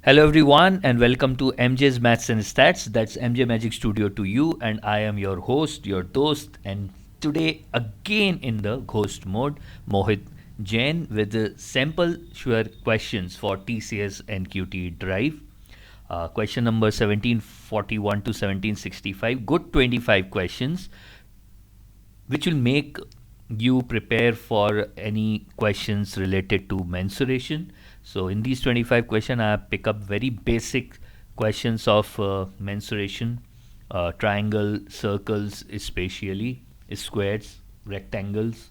Hello everyone and welcome to MJ's Maths and Stats. That's MJ Magic Studio to you, and I am your host, your host, and today again in the ghost mode, Mohit Jain with the sample sure questions for TCS NQT Drive. Question number 1741 to 1765. Good 25 questions which will make you prepare for any questions related to mensuration. So in these 25 questions, I pick up very basic questions of mensuration, triangle, circles, especially squares, rectangles,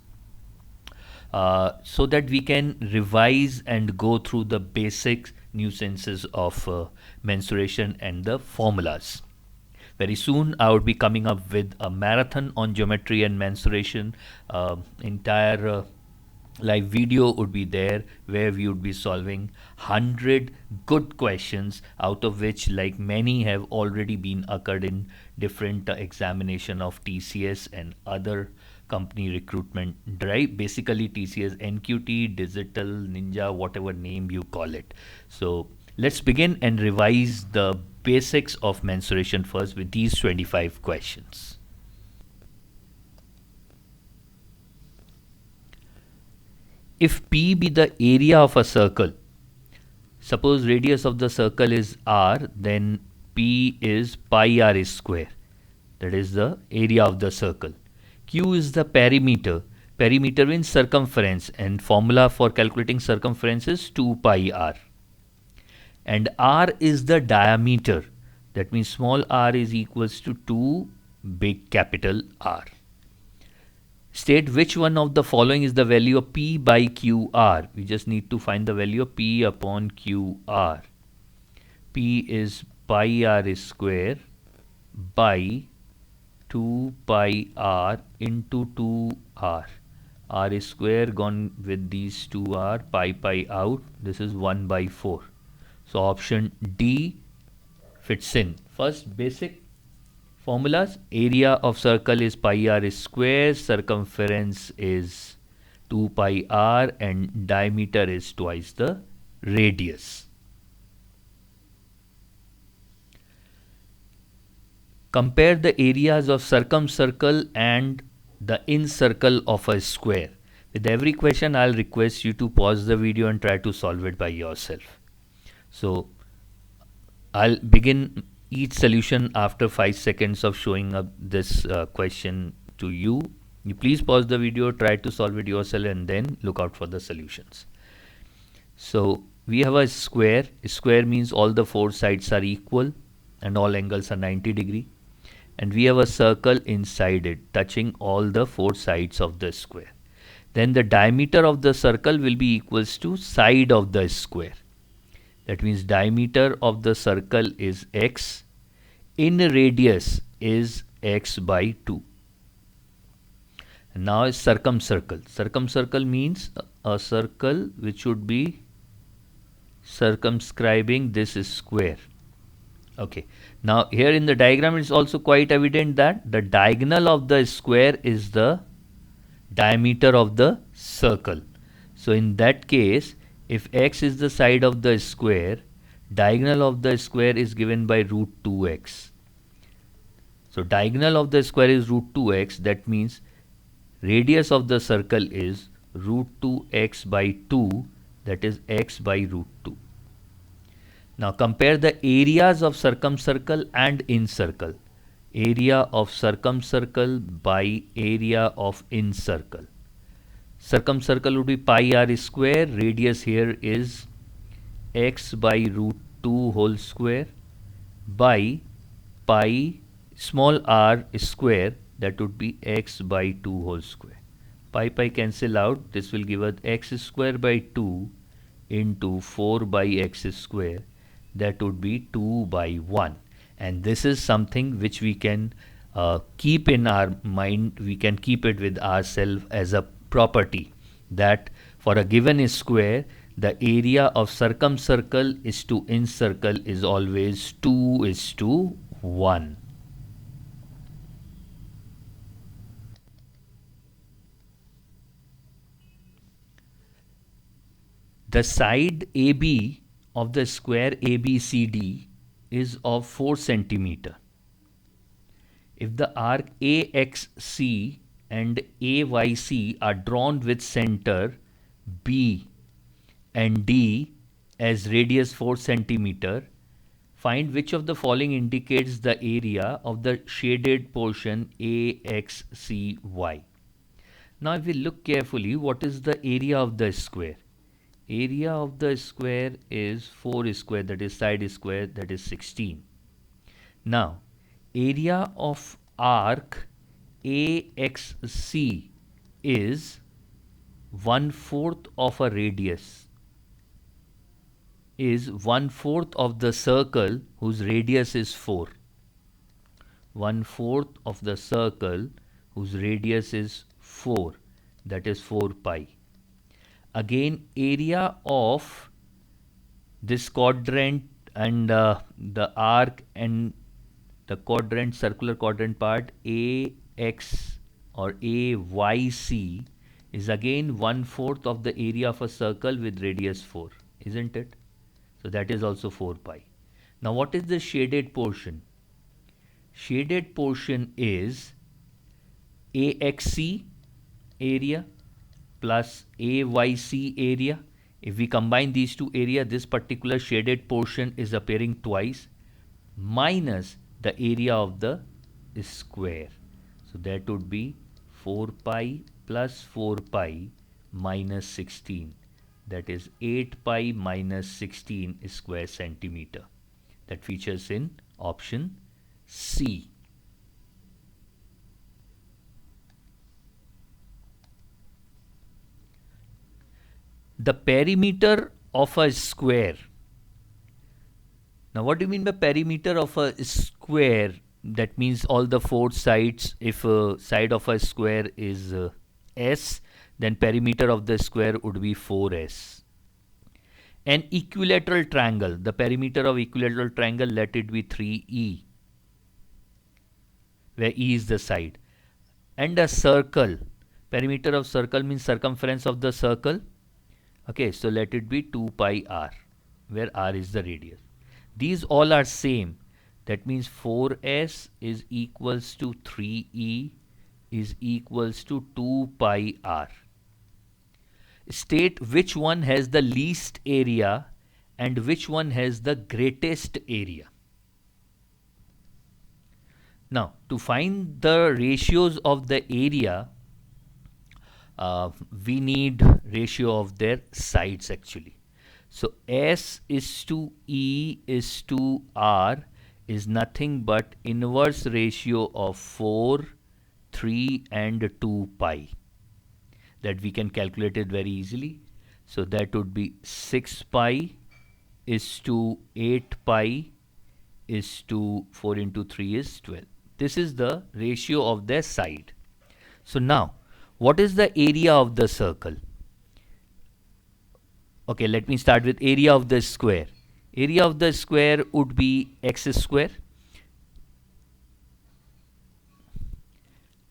so that we can revise and go through the basic nuisances of mensuration and the formulas. Very soon, I would be coming up with a marathon on geometry and mensuration. Entire live video would be there where we would be solving 100 good questions, out of which like many have already been occurred in different examination of TCS and other company recruitment drive, basically TCS NQT, digital ninja, whatever name you call it. So let's begin and revise the basics of mensuration first with these 25 questions. If P be the area of a circle, suppose radius of the circle is r, then P is pi r square. That is the area of the circle. Q is the perimeter. Perimeter means circumference, and formula for calculating circumference is 2 pi r. And r is the diameter. That means small r is equals to 2 big capital R. State which one of the following is the value of P by QR. We just need to find the value of P upon QR. P is pi r square by 2 pi r into 2r. R square gone with these 2r, pi out. This is 1 by 4. So option D fits in. First basic formulas: area of circle is pi r square, circumference is 2 pi r, and diameter is twice the radius. Compare the areas of circumcircle and the incircle of a square. With every question, I'll request you to pause the video and try to solve it by yourself. So I'll begin each solution after 5 seconds of showing up this question to you. You please pause the video, try to solve it yourself, and then look out for the solutions. So we have a square. A square means all the four sides are equal and all angles are 90°. And we have a circle inside it, touching all the four sides of the square. Then the diameter of the circle will be equals to side of the square. That means diameter of the circle is x, in radius is x by 2. And now is circumcircle. Circumcircle means a circle which would be circumscribing this square. Okay. Now here in the diagram it's also quite evident that the diagonal of the square is the diameter of the circle. So in that case, if x is the side of the square, diagonal of the square is given by root 2x. So diagonal of the square is root 2x. That means radius of the circle is root 2x by 2. That is x by root 2. Now compare the areas of circumcircle and incircle. Area of circumcircle by area of incircle. Circumcircle would be pi r square. Radius here is x by root 2 whole square by pi small r square. That would be x by 2 whole square. Pi cancel out. This will give us x square by 2 into 4 by x square. That would be 2 by 1. And this is something which we can keep in our mind. We can keep it with ourselves as a property, that for a given square, the area of circumcircle is to incircle is always 2:1. The side AB of the square ABCD is of 4 centimeter. If the arc AXC and AYC are drawn with center B and D as radius 4 centimeter, find which of the following indicates the area of the shaded portion AXCY. Now if we look carefully, what is the area of the square? Area of the square is 4 square, that is side square, that is 16. Now area of arc AXC is 1/4 of a radius, is 1/4 of the circle whose radius is 4. 1/4 of the circle whose radius is 4, that is 4 pi. Again, area of this quadrant and the arc and the quadrant, circular quadrant part AX or AYC is again 1/4 of the area of a circle with radius 4, isn't it? So that is also 4 pi. Now what is the shaded portion? Shaded portion is AXC area plus AYC area. If we combine these two area, this particular shaded portion is appearing twice, minus the area of the square. So that would be 4 pi plus 4 pi minus 16. That is 8 pi minus 16 square centimeter. That features in option C. The perimeter of a square. Now what do you mean by perimeter of a square? That means all the 4 sides. If a side of a square is S, then perimeter of the square would be 4S. An equilateral triangle, the perimeter of equilateral triangle, let it be 3E, where E is the side. And a circle, perimeter of circle means circumference of the circle. Okay, so let it be 2 pi r, where r is the radius. These all are same. That means 4s is equals to 3e is equals to 2 pi r. State which one has the least area and which one has the greatest area. Now, to find the ratios of the area, we need ratio of their sides actually. So S is to E is to R is nothing but inverse ratio of 4, 3 and 2 pi. That we can calculate it very easily. So that would be 6 pi is to 8 pi is to 4 into 3 is 12. This is the ratio of their side. So now, what is the area of the circle? Okay, let me start with area of the square. Area of the square would be x square.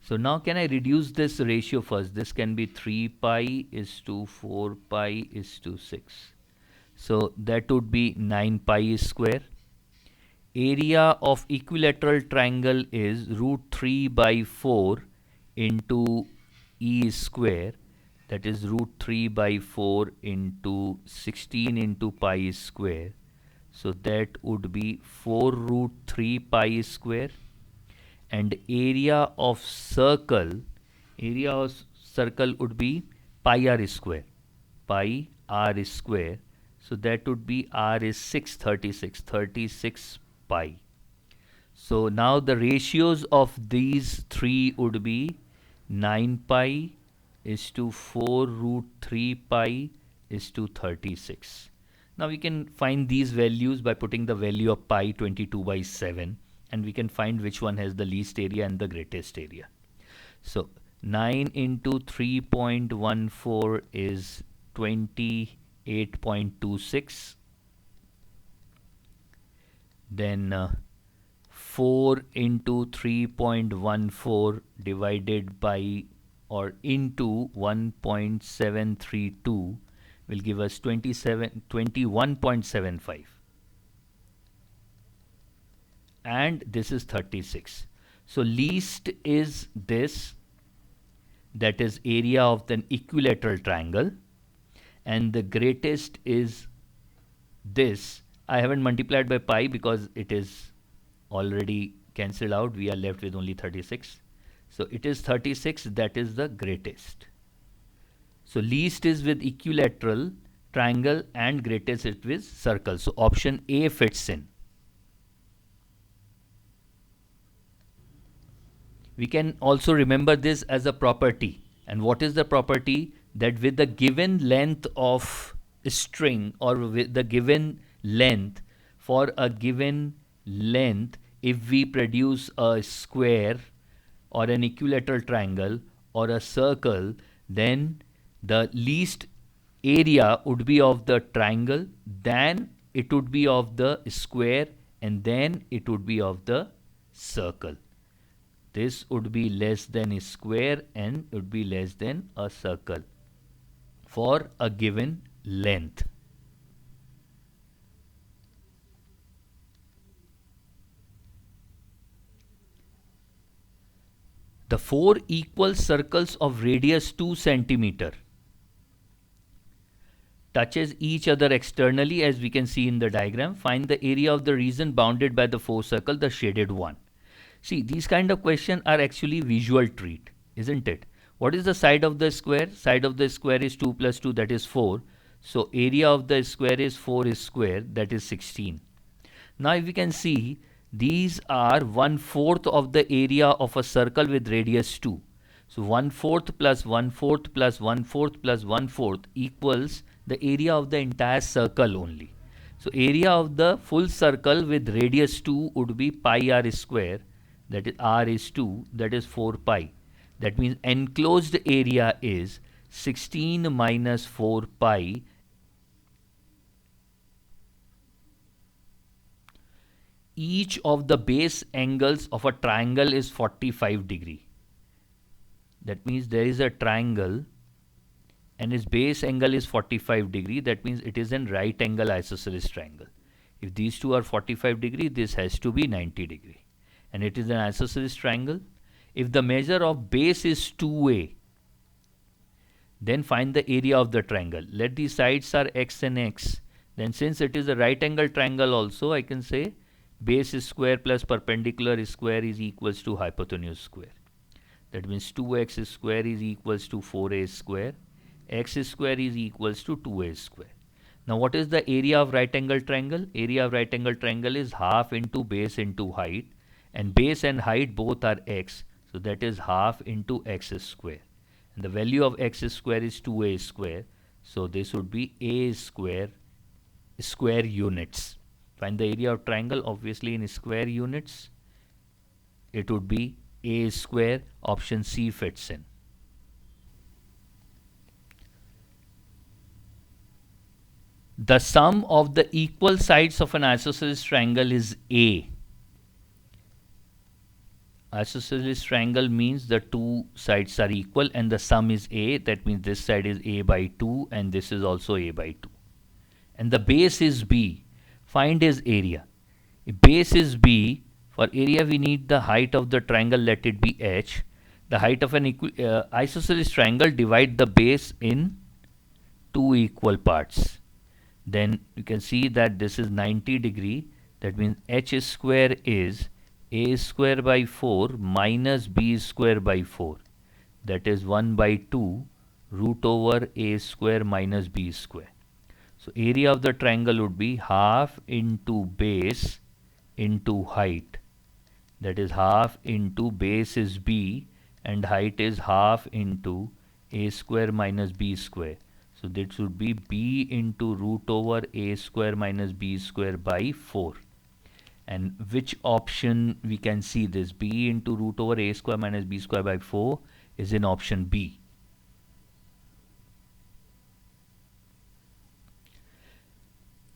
So now can I reduce this ratio first? This can be 3 pi is to 4 pi is to 6. So that would be 9 pi square. Area of equilateral triangle is root 3 by 4 into E square, that is root 3 by 4 into 16 into pi square. So that would be 4 root 3 pi square. And area of circle would be pi r square. Pi r square. So that would be r is 36 pi. So now the ratios of these three would be 9 pi is to 4 root 3 pi is to 36. Now we can find these values by putting the value of pi 22 by 7, and we can find which one has the least area and the greatest area. So 9 into 3.14 is 28.26. Then 4 into 3.14 divided by or into 1.732, will give us 21.75. And this is 36. So least is this, that is area of the equilateral triangle, and the greatest is this. I haven't multiplied by pi because it is already cancelled out. We are left with only 36. So it is 36, that is the greatest. So least is with equilateral triangle and greatest is with circle. So option A fits in. We can also remember this as a property. And what is the property? That with the given length of a string, or with the given length, for a given length, if we produce a square or an equilateral triangle or a circle, then the least area would be of the triangle, then it would be of the square, and then it would be of the circle. This would be less than a square and would be less than a circle for a given length. The four equal circles of radius 2 centimeter touches each other externally, as we can see in the diagram. Find the area of the region bounded by the four circle, the shaded one. See, these kind of questions are actually visual treat, isn't it? What is the side of the square? Side of the square is 2 plus 2, that is 4. So area of the square is 4 is square, that is 16. Now if we can see, these are 1/4 of the area of a circle with radius 2. So 1/4 plus 1/4 plus 1/4 plus 1/4 equals the area of the entire circle only. So area of the full circle with radius 2 would be pi r square, that is r is 2, that is 4 pi. That means enclosed area is 16 minus 4 pi. Each of the base angles of a triangle is 45 degree. That means there is a triangle and its base angle is 45 degree. That means it is a right angle isosceles triangle. If these two are 45 degree, this has to be 90 degree. And it is an isosceles triangle. If the measure of base is 2a, then find the area of the triangle. Let the sides are x and x. Then since it is a right angle triangle also, I can say base is square plus perpendicular is square is equals to hypotenuse square. That means 2x square is equals to 4a square. X square is equals to 2a square. Now what is the area of right angle triangle? Area of right angle triangle is half into base into height. And base and height both are x. So that is half into x square. And the value of x square is 2a square. So this would be a square units. Find the area of triangle, obviously in square units. It would be a square. Option C fits in. The sum of the equal sides of an isosceles triangle is a. Isosceles triangle means the two sides are equal and the sum is a. That means this side is a by 2 and this is also a by 2. And the base is b. Find his area. If base is b, for area we need the height of the triangle, let it be h. The height of an isosceles triangle, divide the base in two equal parts. Then you can see that this is 90 degree. That means h square is a square by 4 minus b square by 4. That is 1 by 2 root over a square minus b square. So area of the triangle would be half into base into height. That is half into base is b and height is half into a square minus b square. So that should be b into root over a square minus b square by 4. And which option we can see this? B into root over a square minus b square by 4 is in option B.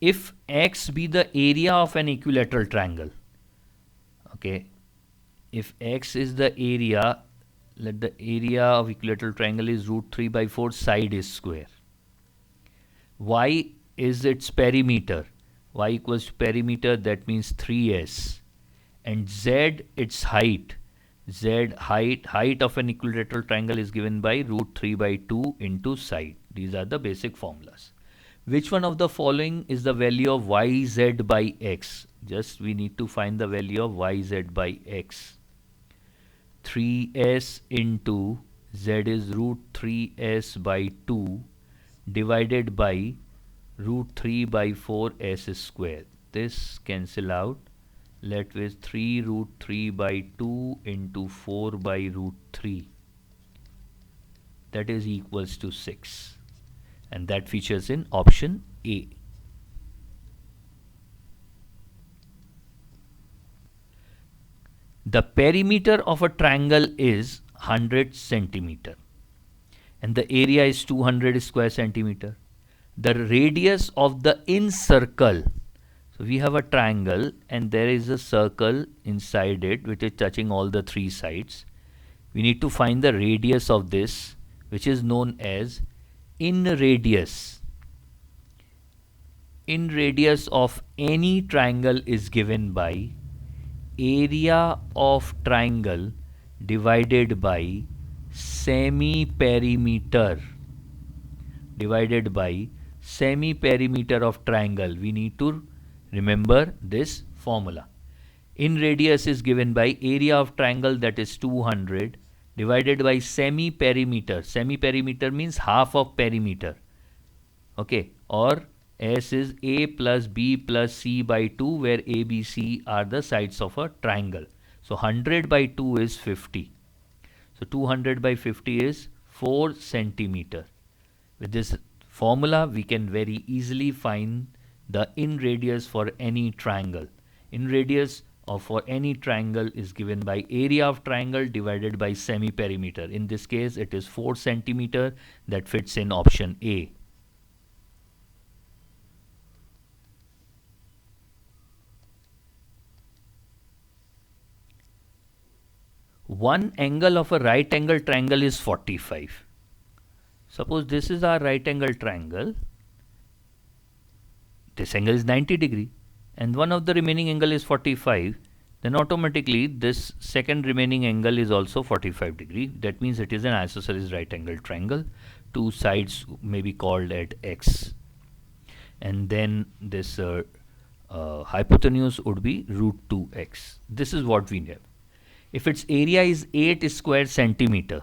If x be the area of an equilateral triangle, okay, if x is the area, let the area of equilateral triangle is root 3 by 4, side is square. Y is its perimeter. Y equals to perimeter, that means 3s. And Z its height. Z height of an equilateral triangle is given by root 3 by 2 into side. These are the basic formulas. Which one of the following is the value of yz by x? Just we need to find the value of yz by x. 3s into z is root 3s by 2 divided by root 3 by 4s square. This cancel out. Let with 3 root 3 by 2 into 4 by root 3. That is equals to 6. And that features in option A. The perimeter of a triangle is 100 centimeter and the area is 200 square centimeter. The radius of the incircle, so we have a triangle and there is a circle inside it which is touching all the three sides. We need to find the radius of this, which is known as in radius. In radius of any triangle is given by area of triangle divided by semi-perimeter divided by semi-perimeter of triangle. We need to remember this formula. In radius is given by area of triangle, that is 200, divided by semi-perimeter. Semi-perimeter means half of perimeter. Okay, or S is A plus B plus C by 2, where A, B, C are the sides of a triangle. So 100 by 2 is 50. So 200 by 50 is 4 centimeter. With this formula, we can very easily find the in radius for any triangle. In radius for any triangle is given by area of triangle divided by semi-perimeter. In this case, it is 4 centimeter. That fits in option A. One angle of a right angle triangle is 45. Suppose this is our right angle triangle. This angle is 90 degree and one of the remaining angle is 45. Then automatically this second remaining angle is also 45 degree. That means it is an isosceles right angle triangle. Two sides may be called at x. And then this hypotenuse would be root 2x. This is what we have. If its area is 8 square centimeter,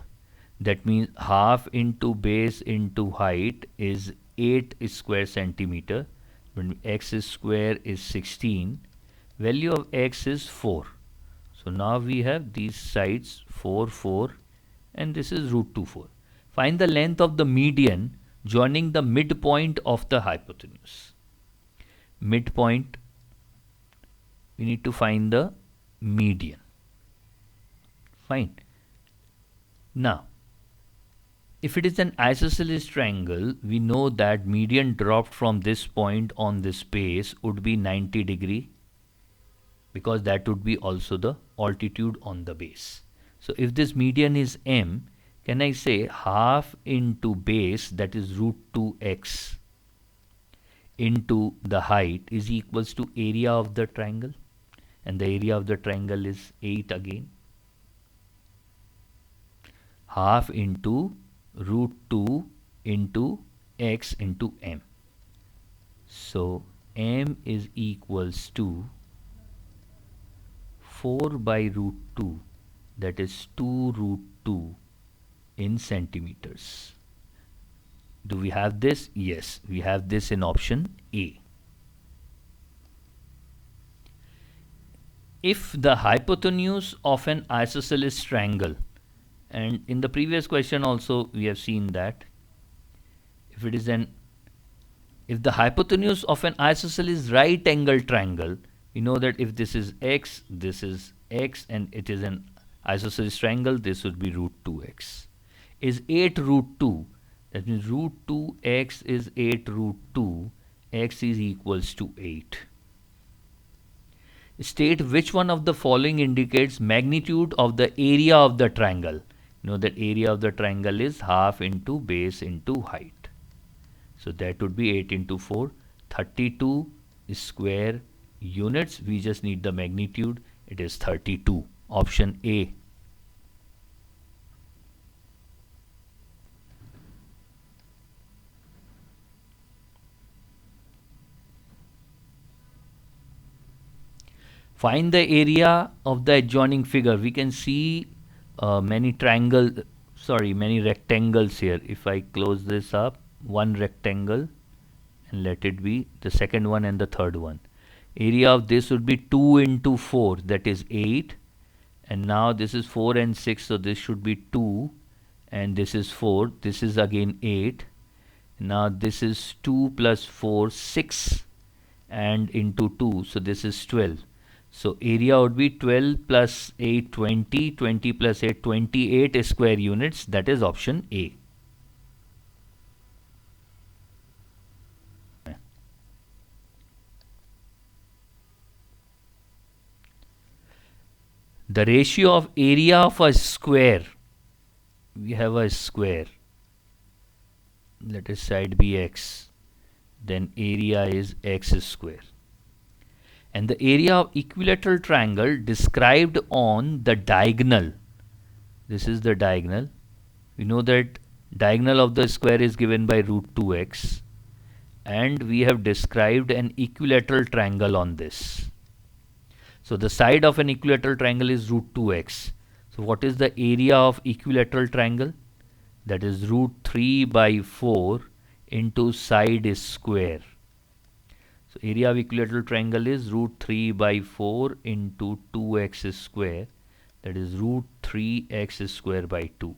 that means half into base into height is 8 square centimeter. When x square is 16, value of x is 4. So now we have these sides 4, 4 and this is root 2, 4. Find the length of the median joining the midpoint of the hypotenuse. Midpoint, we need to find the median. Fine. Now, if it is an isosceles triangle, we know that median dropped from this point on this base would be 90 degree, because that would be also the altitude on the base. So if this median is m, can I say half into base, that is root 2x, into the height is equals to area of the triangle, and the area of the triangle is 8 again. Half into root 2 into x into m. So m is equals to 4 by root 2, that is 2 root 2 in centimeters. Do we have this? Yes, we have this in option A. If the hypotenuse of an isosceles triangle, and in the previous question also we have seen that if the hypotenuse of an isosceles right angle triangle, we know that if this is x and it is an isosceles triangle, this would be root 2x, is 8 root 2. That means root 2x is 8 root 2, x is equals to 8. State which one of the following indicates magnitude of the area of the triangle. You know that area of the triangle is half into base into height. So that would be 8 into 4, 32 square units. We just need the magnitude. It is 32. Option A. Find the area of the adjoining figure. We can see many many rectangles here. If I close this up, one rectangle, and let it be the second one and the third one. Area of this would be 2 into 4, that is 8. And now this is 4 and 6, so this should be 2. And this is 4. This is again 8. Now this is 2 plus 4, 6. And into 2, so this is 12. So area would be 12 plus 8, 20. 20 plus 8, 28 square units. That is option A. The ratio of area of a square. We have a square. Let us side be x. Then area is x square. And the area of equilateral triangle described on the diagonal. This is the diagonal. We know that diagonal of the square is given by root 2x. And we have described an equilateral triangle on this. So the side of an equilateral triangle is root 2x. So what is the area of equilateral triangle? That is root 3 by 4 into side is square. So area of equilateral triangle is root 3 by 4 into 2x square. That is root 3x square by 2.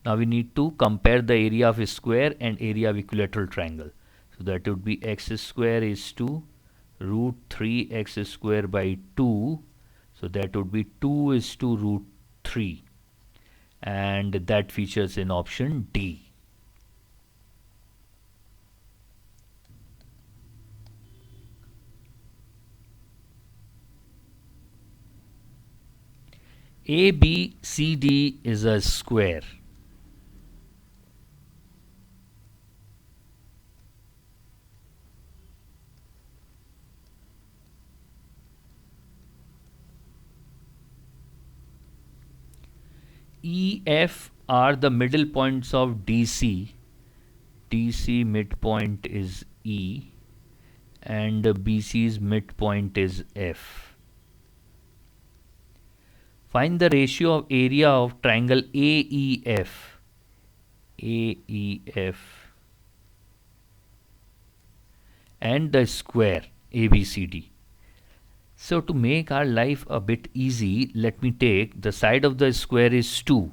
Now we need to compare the area of a square and area of equilateral triangle. So that would be x square is to root 3x square by 2. So that would be 2 is to root 3. And that features in option D. ABCD is a square. EF are the middle points of DC. DC midpoint is E and BC's midpoint is F. Find the ratio of area of triangle AEF. AEF and the square ABCD. So to make our life a bit easy, let me take the side of the square is 2.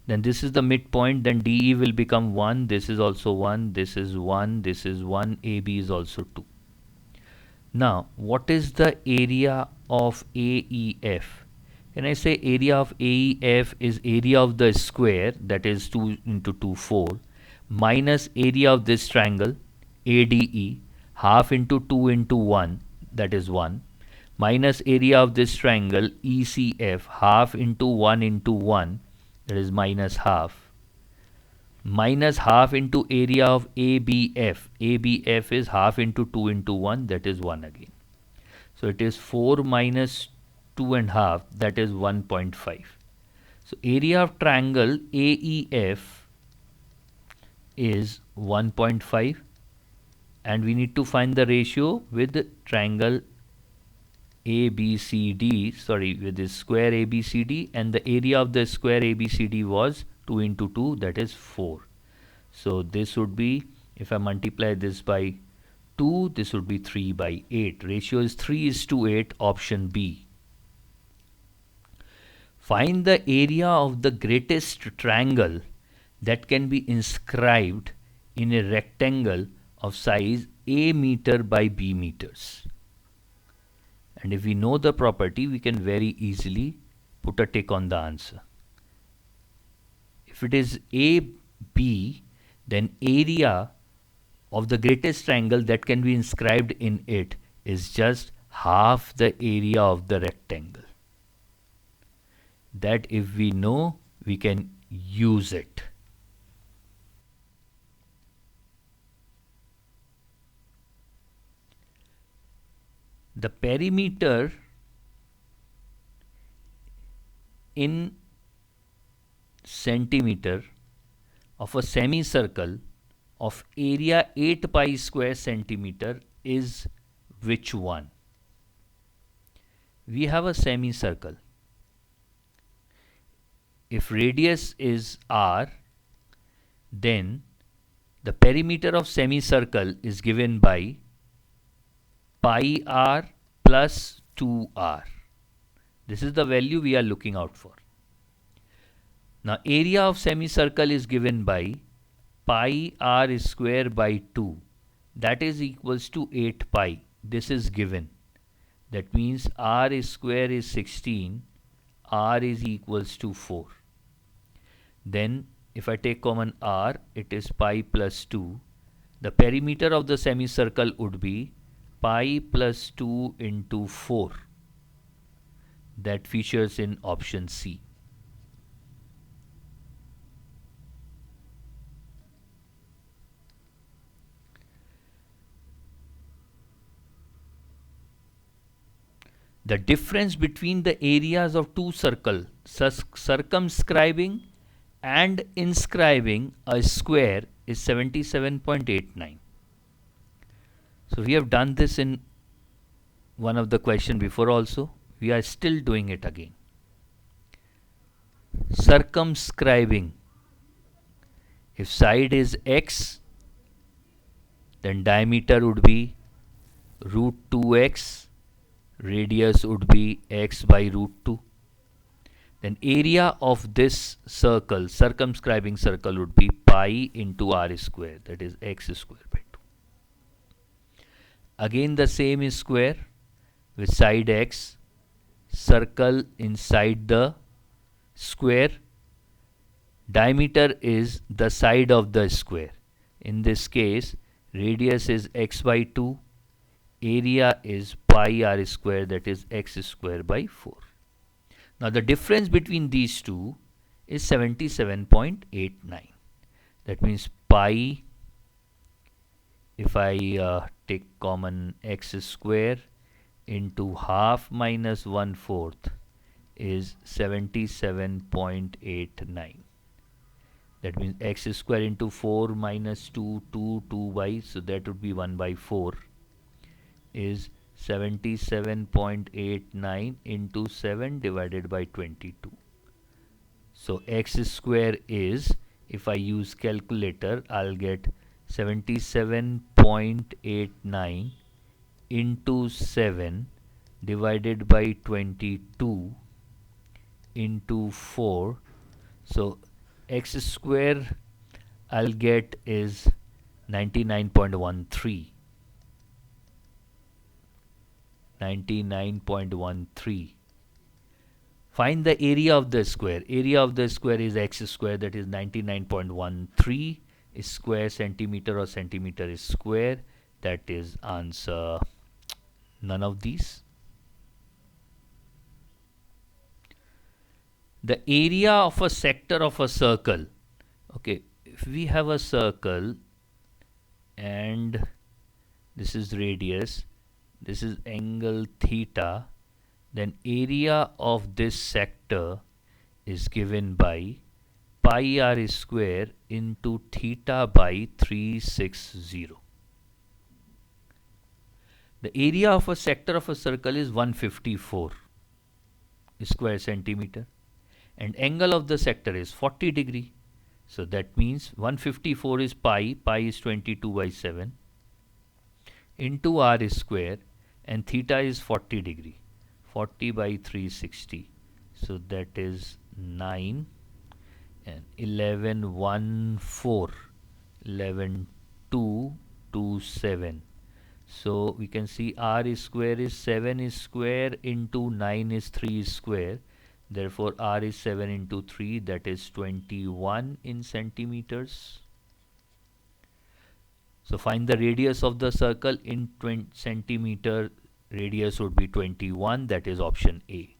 Then this is the midpoint, then DE will become 1, this is also 1, this is 1, this is 1, AB is also 2. Now, what is the area of AEF? Can I say area of AEF is area of the square, that is 2 into 2, 4, minus area of this triangle, ADE, half into 2 into 1, that is 1, minus area of this triangle, ECF, half into 1 into 1, that is minus half, minus half into area of ABF. ABF is half into 2 into 1, that is 1 again. So it is 4 minus 2 and half, that is 1.5. So area of triangle AEF is 1.5, and we need to find the ratio with triangle ABCD, with this square ABCD, and the area of the square ABCD was 2 into 2, that is 4. So this would be, if I multiply this by 2, this would be 3 by 8. Ratio is 3 is to 8, option B. Find the area of the greatest triangle that can be inscribed in a rectangle of size A meter by B meters. And if we know the property, we can very easily put a tick on the answer. If it is AB, then area of the greatest triangle that can be inscribed in it is just half the area of the rectangle. That if we know, we can use it. The perimeter in centimeter of a semicircle of area 8 pi square centimeter is which one? We have a semicircle. If radius is r, then the perimeter of semicircle is given by pi r plus 2r. This is the value we are looking out for. Now area of semicircle is given by pi r square by 2. That is equals to 8 pi. This is given. That means r square is 16. R is equals to 4. Then if I take common r, it is pi plus 2. The perimeter of the semicircle would be pi plus 2 into 4. That features in option C. The difference between the areas of two circles circumscribing and inscribing a square is 77.89. So we have done this in one of the question before also. We are still doing it again. Circumscribing. If side is x, then diameter would be root 2x. Radius would be x by root 2. Then area of this circle, circumscribing circle, would be pi into r square, that is x square by 2. Again the same is square with side x, circle inside the square. Diameter is the side of the square. In this case, radius is x by 2. Area is pi r square, that is x square by 4. Now the difference between these two is 77.89. That means pi, if I take common x square into half minus 1/4 is 77.89. That means x square into 4 minus 2, 2 by, so that would be 1 by 4 is 77.89 into 7 divided by 22. So x square is, if I use calculator, I'll get 77.89 into 7 divided by 22 into 4. So x square I'll get is 99.13. 99.13. Find the area of the square. Area of the square is x square, that is 99.13 square centimeter, or centimeter is square. That is answer none of these. The area of a sector of a circle. Okay, if we have a circle and this is radius, this is angle theta, then area of this sector is given by pi r square into theta by 360. The area of a sector of a circle is 154 square centimeter, and angle of the sector is 40 degree. So that means 154 is pi is 22 by 7 into r square, and theta is 40 degree, 40 by 360. So that is 9 and 11 1 4, 11 2 2 7. So we can see r square is 7 square into 9 is 3 square. Therefore r is 7 into 3, that is 21 in centimeters. So find the radius of the circle in 20 centimeter. Radius would be 21, that is option A.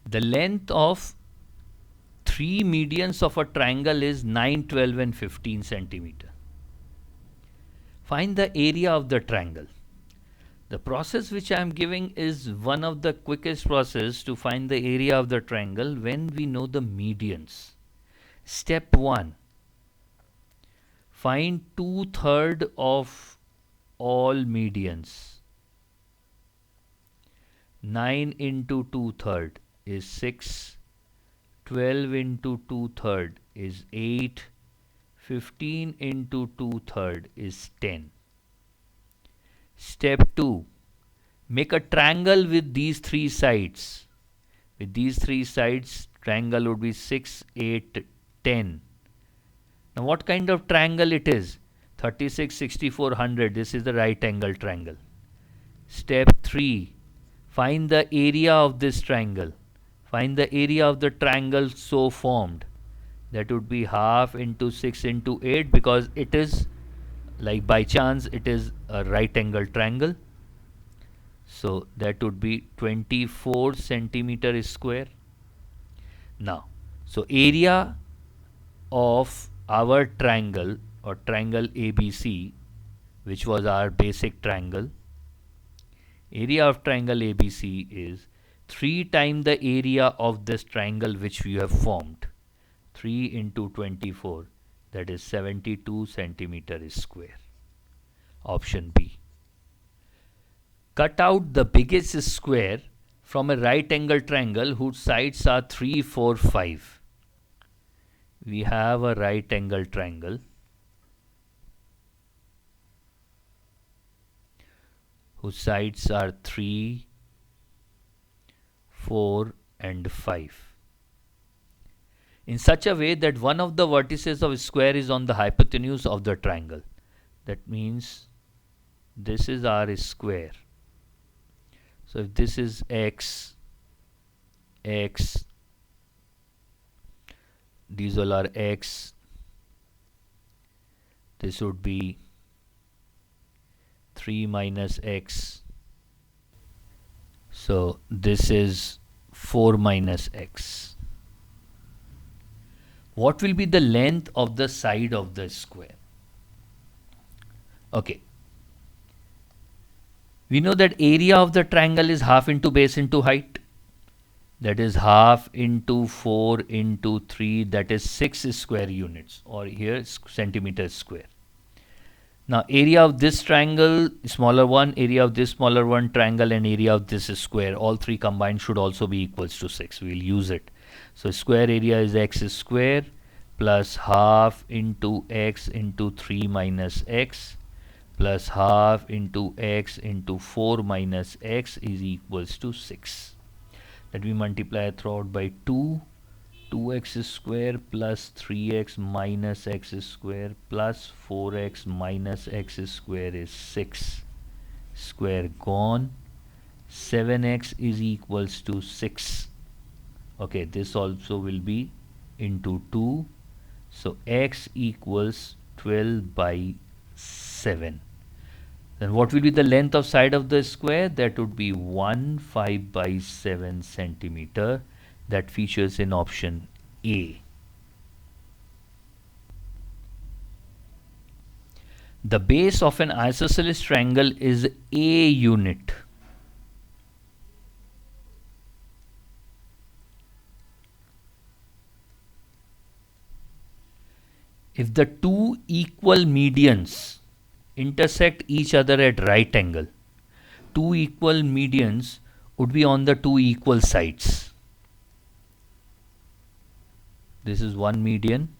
The length of three medians of a triangle is 9, 12 and 15 centimeter. Find the area of the triangle. The process which I am giving is one of the quickest process to find the area of the triangle when we know the medians. Step 1. Find 2/3 of all medians. 9 into 2/3 is 6. 12 into 2/3 is 8. 15 into 2/3 is 10. Step 2. Make a triangle with these three sides. With these three sides, triangle would be 6, 8, 10. Now what kind of triangle it is? 36, 64, 100. This is the right angle triangle. Step 3. Find the area of this triangle. Find the area of the triangle so formed. That would be half into 6 into 8, because it is, like by chance, it is a right angle triangle. So that would be 24 centimeter square. Now, so area of our triangle, or triangle ABC, which was our basic triangle, area of triangle ABC is 3 times the area of this triangle which we have formed. 3 into 24, that is 72 centimeter square. Option B. Cut out the biggest square from a right angle triangle whose sides are 3, 4, 5. We have a right angle triangle whose sides are 3, 4 and 5. In such a way that one of the vertices of a square is on the hypotenuse of the triangle. That means this is our square. So if this is x, these all are x, this would be 3 minus x. So this is 4 minus x. What will be the length of the side of the square? Okay. We know that area of the triangle is half into base into height. That is half into 4 into 3, that is 6 square units, or here centimeters square. Now area of this triangle, smaller one, area of this smaller one, triangle, and area of this square, all three combined should also be equals to 6. We will use it. So square area is x square plus half into x into 3 minus x plus half into x into 4 minus x is equals to 6. That we multiply throughout by 2. 2x square plus 3x minus x square plus 4x minus x square is 6. Square gone. 7x is equals to 6. Okay, this also will be into 2. So x equals 12 by 7. Then what will be the length of side of the square? That would be 15 by 7 centimeter. That features in option A. The base of an isosceles triangle is A unit. If the two equal medians intersect each other at right angle, two equal medians would be on the two equal sides. This is one median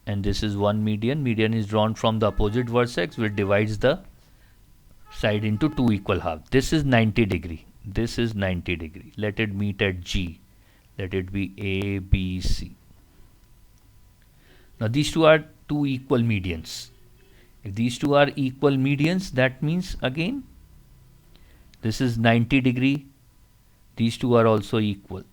and this is one median. Median is drawn from the opposite vertex which divides the side into two equal halves. This is 90 degree. This is 90 degree. Let it meet at G. Let it be A, B, C. Now these two are two equal medians. If these two are equal medians, that means again this is 90 degree. These two are also equal.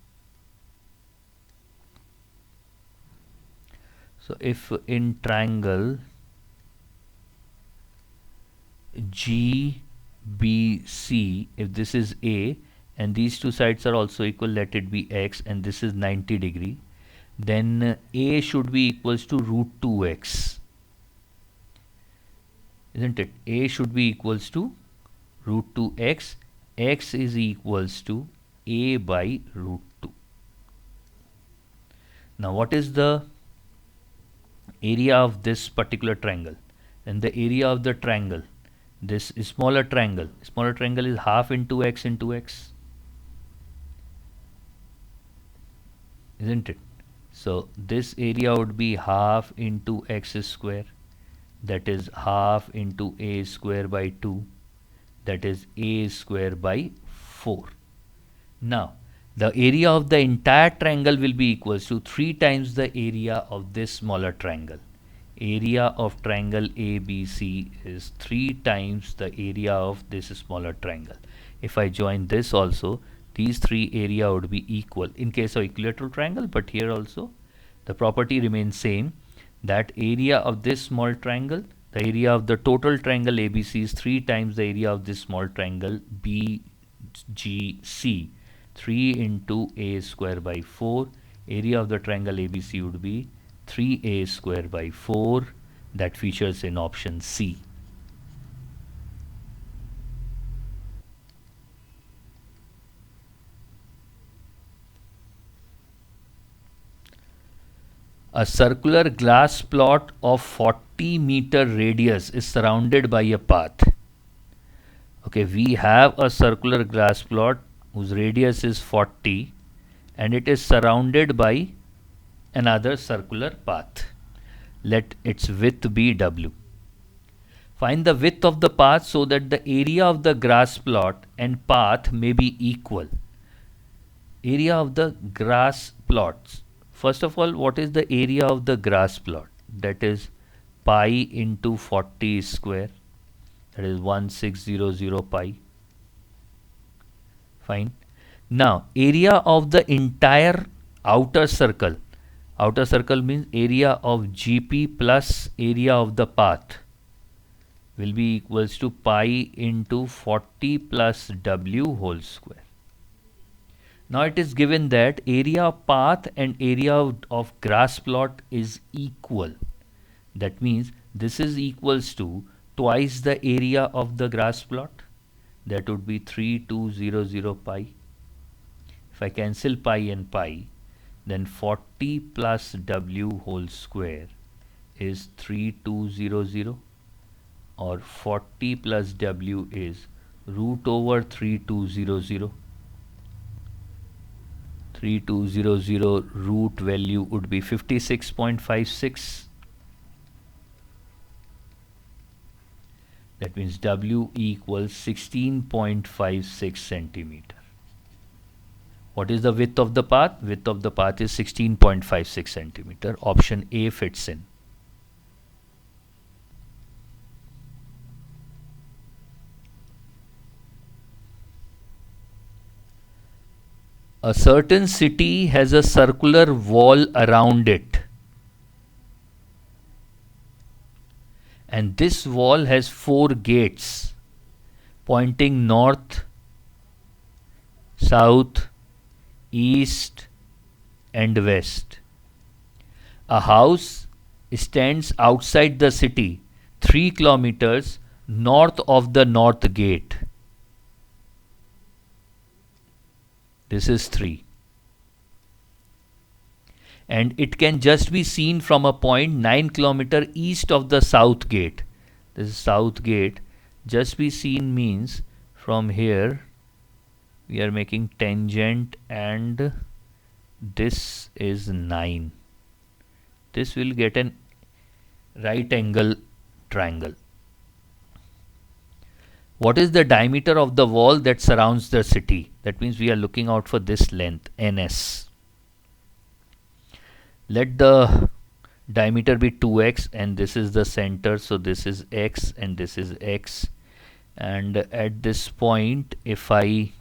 So if in triangle GBC, if this is A and these two sides are also equal, let it be X, and this is 90 degree, then a should be equals to root 2x, isn't it? A should be equals to root 2x. X is equals to a by root 2. Now what is the area of this particular triangle? And the area of the triangle, this smaller triangle is half into x, isn't it? So this area would be half into x square, that is half into a square by 2, that is a square by 4. Now the area of the entire triangle will be equals to 3 times the area of this smaller triangle. Area of triangle ABC is 3 times the area of this smaller triangle. If I join this also, these three area would be equal in case of equilateral triangle, but here also the property remains same, that area of this small triangle, the area of the total triangle ABC is 3 times the area of this small triangle BGC. 3 into a square by 4. Area of the triangle ABC would be 3a square by 4. That features in option C. A circular glass plot of 40-meter radius is surrounded by a path. Okay, we have a circular glass plot whose radius is 40 and it is surrounded by another circular path. Let its width be W. Find the width of the path so that the area of the grass plot and path may be equal. Area of the grass plots. First of all, what is the area of the grass plot? That is pi into 40 square. That is 1600 pi. Fine. Now, area of the entire outer circle. Outer circle means area of GP plus area of the path will be equals to pi into 40 plus W whole square. Now it is given that area of path and area of grass plot is equal. That means this is equals to twice the area of the grass plot. That would be 3200 pi. If I cancel pi and pi, then 40 plus W whole square is 3200, or 40 plus W is root over 3200. 3200 root value would be 56.56. That means W equals 16.56 centimeter. What is the width of the path? Width of the path is 16.56 centimeter. Option A fits in. A certain city has a circular wall around it, and this wall has 4 gates pointing north, south, east and west. A house stands outside the city 3 kilometers north of the north gate. This is 3. And it can just be seen from a point 9 kilometer east of the south gate. This is south gate. Just be seen means from here we are making tangent and this is 9. This will get an right angle triangle. What is the diameter of the wall that surrounds the city? That means we are looking out for this length, NS. Let the diameter be 2x and this is the center, so this is x and this is x. And at this point, if I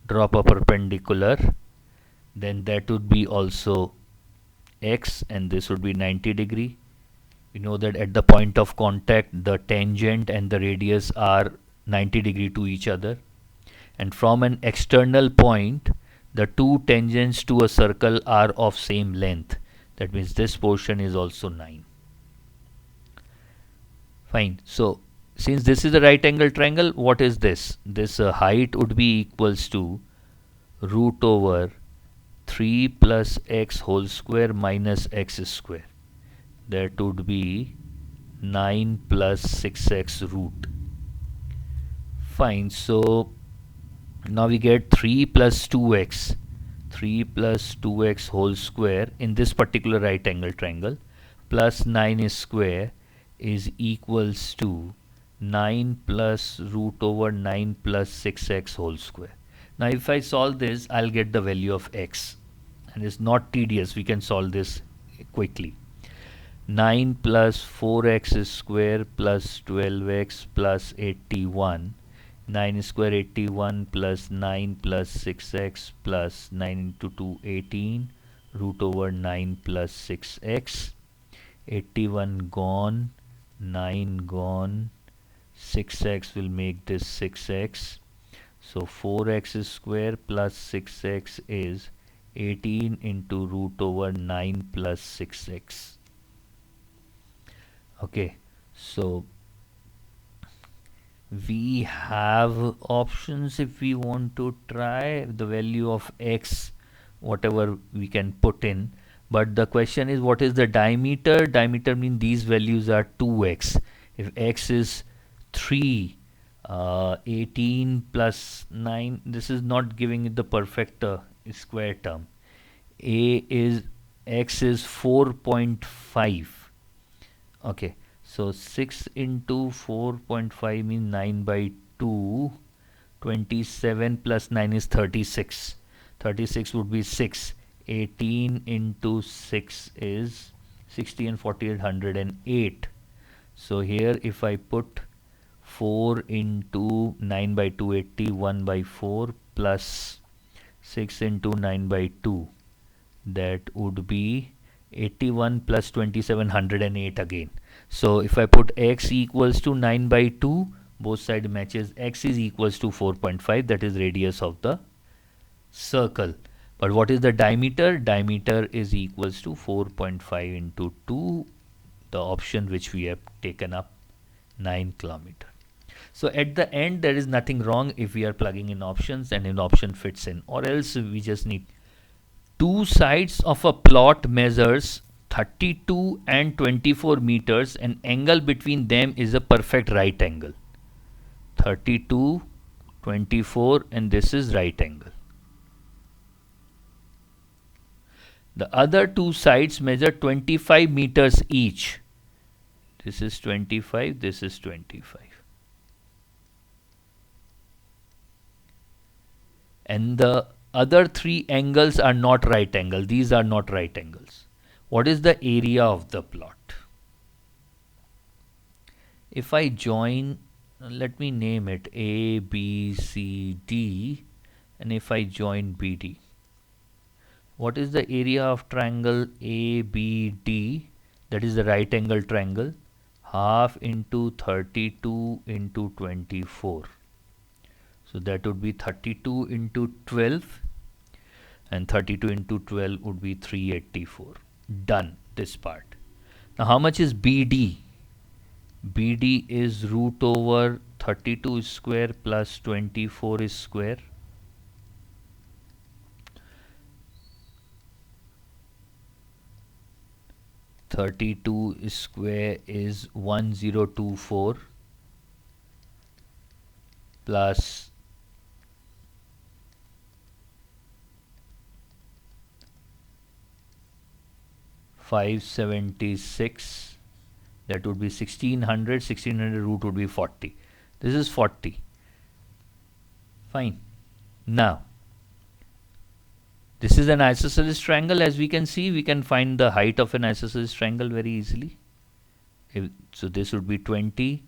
drop a perpendicular, then that would be also x and this would be 90 degree. We know that at the point of contact, the tangent and the radius are 90 degree to each other, and from an external point the two tangents to a circle are of same length. That means this portion is also 9. Fine. So since this is a right angle triangle, what is this? This height would be equals to root over 3 plus x whole square minus x square. That would be 9 plus 6x root. Fine. So now we get 3 plus 2x. 3 plus 2x whole square in this particular right angle triangle plus 9 square is equals to 9 plus root over 9 plus 6x whole square. Now if I solve this, I'll get the value of x, and it's not tedious, we can solve this quickly. 9 plus 4x square plus 12x plus 81. 9 square 81 plus 9 plus 6x plus 9 into 2 18 root over 9 plus 6x. 81 gone, 9 gone, 6x will make this 6x. So 4x square plus 6x is 18 into root over 9 plus 6x. Okay, so we have options if we want to try the value of x, whatever we can put in. But the question is, what is the diameter? Diameter means these values are 2x. If x is 3, 18 plus 9, this is not giving it the perfect square term. X is 4.5. Okay, so 6 into 4.5 means 9 by 2. 27 plus 9 is 36. 36 would be 6. 18 into 6 is 60 and 48, 108. So here if I put 4 into 9 by 2, 80, 1 by 4 plus 6 into 9 by 2, that would be 81 plus 27, 108 again. So if I put x equals to 9 by 2, both side matches, x is equals to 4.5, that is radius of the circle. But what is the diameter? Diameter is equals to 4.5 into 2, the option which we have taken up, 9 kilometer. So at the end there is nothing wrong if we are plugging in options and an option fits in, or else we just need two sides of a plot measures 32 and 24 meters, and angle between them is a perfect right angle. 32, 24, and this is right angle. The other two sides measure 25 meters each. This is 25, this is 25. And the other three angles are not right angle. These are not right angles. What is the area of the plot? If I join, let me name it A, B, C, D, and if I join BD, what is the area of triangle ABD? That is the right angle triangle. Half into 32 into 24. So that would be 32 into 12, and 32 into 12 would be 384. Done this part. Now how much is BD? BD is root over 32 square plus 24 square. (32 square is 1024 plus 576, that would be 1600. 1600 root would be 40. This is 40. Fine. Now this is an isosceles triangle. As we can see, we can find the height of an isosceles triangle very easily. So this would be 20,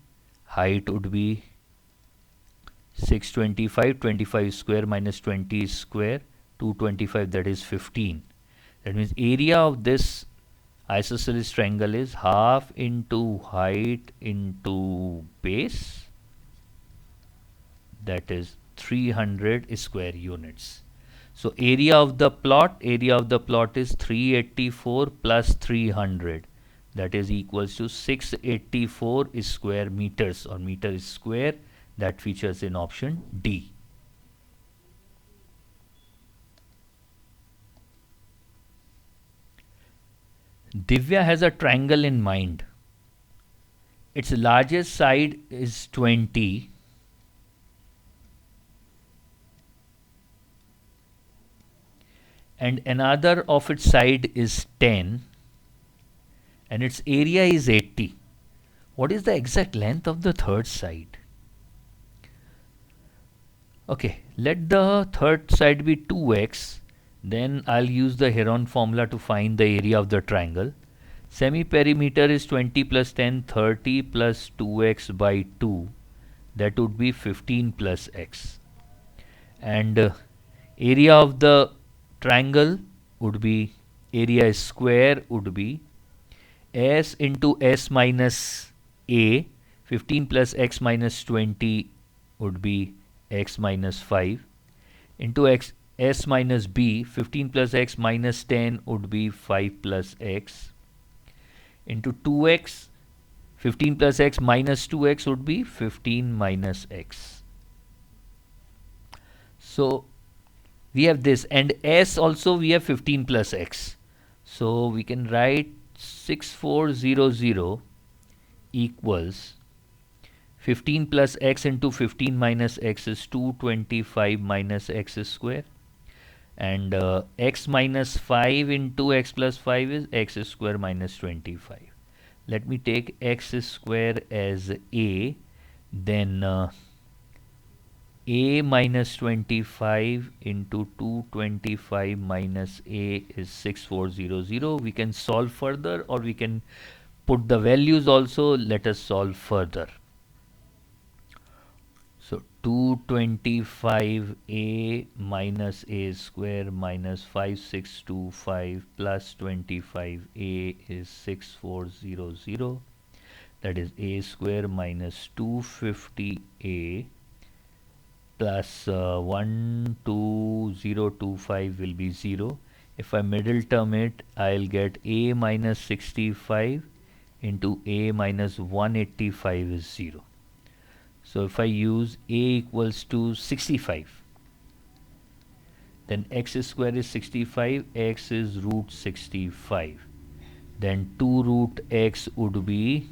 height would be 625, 25 square minus 20 square, 225, that is 15. That means area of this isosceles triangle is half into height into base, that is 300 square units. So area of the plot is 384 plus 300. That is equals to 684 square meters, or meter is square. That features in option D. Divya has a triangle in mind. Its largest side is 20 and another of its side is 10 and its area is 80. What is the exact length of the third side? Okay, let the third side be 2x. Then I'll use the Heron formula to find the area of the triangle. Semi-perimeter is 20 plus 10, 30 plus 2x by 2. That would be 15 plus x. And area of the triangle would be, area square would be s into s minus a. 15 plus x minus 20 would be x minus 5 into x s minus b. 15 plus x minus 10 would be 5 plus x into 2x. 15 plus x minus 2x would be 15 minus x. So we have this, and s also we have 15 plus x. So we can write 6400 equals 15 plus x into 15 minus x is 225 minus x square, and x minus 5 into x plus 5 is x square minus 25. Let me take x square as a, then a minus 25 into 225 minus a is 6400. We can solve further, or we can put the values also. Let us solve further. So 225a minus a square minus 5625 plus 25a is 6400. That is a square minus 250a plus 12025 will be 0. If I middle term it, I'll get a minus 65 into a minus 185 is 0. So if I use a equals to 65, then x square is 65, x is root 65. Then 2 root x would be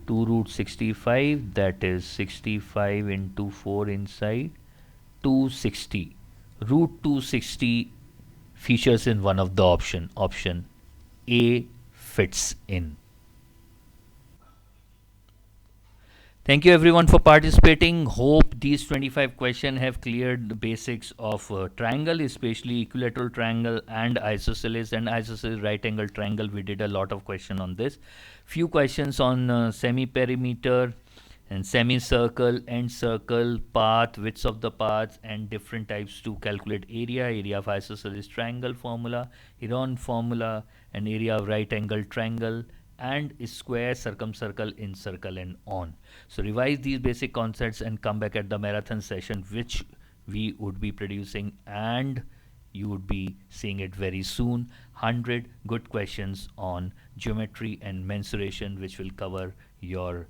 2 root 65, that is 65 into 4 inside, 260. Root 260 features in one of the option. Option A fits in. Thank you everyone for participating. Hope these 25 questions have cleared the basics of triangle, especially equilateral triangle and isosceles right angle triangle. We did a lot of questions on this. Few questions on semi-perimeter and semicircle, end circle, path, widths of the paths, and different types to calculate area of isosceles triangle formula, Heron formula, and area of right angle triangle, and square, circumcircle, incircle, and on. So revise these basic concepts and come back at the marathon session, which we would be producing, and you would be seeing it very soon. 100 good questions on geometry and mensuration, which will cover your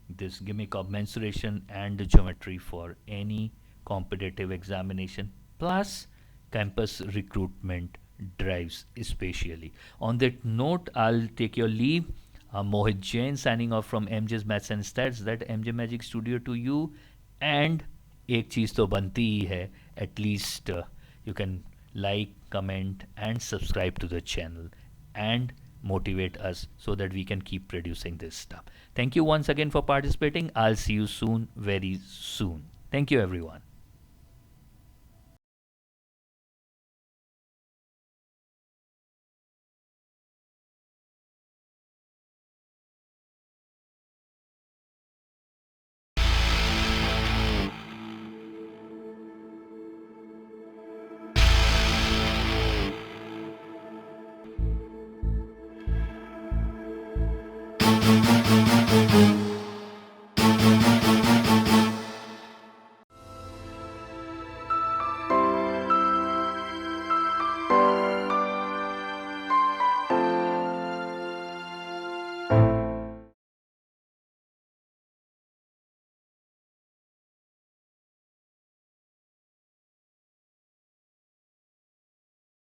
this gimmick of mensuration and geometry for any competitive examination, plus campus recruitment drives especially. On that note, I'll take your leave. Mohit Jain signing off from MJ's Maths and Stats, that MJ Magic Studio to you. And एक चीज़ तो बनती ही है, at least you can like, comment and subscribe to the channel and motivate us so that we can keep producing this stuff. Thank you once again for participating. I'll see you soon, very soon. Thank you everyone.